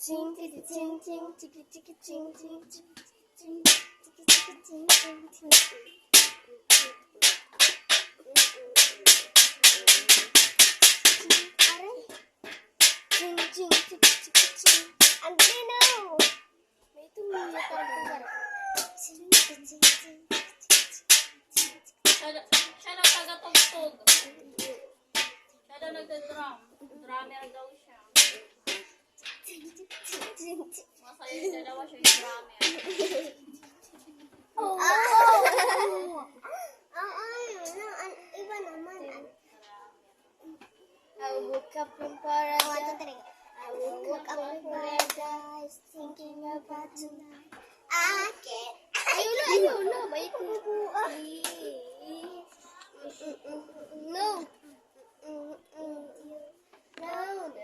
Siya na taga-tugtog. Siya daw nagda-drum. Drummer daw siya. Masaya siya daw siya yung drummer. Iba naman. I woke up in paradise. I woke up in paradise thinking about tonight. I can't. Ayaw na. May No. No.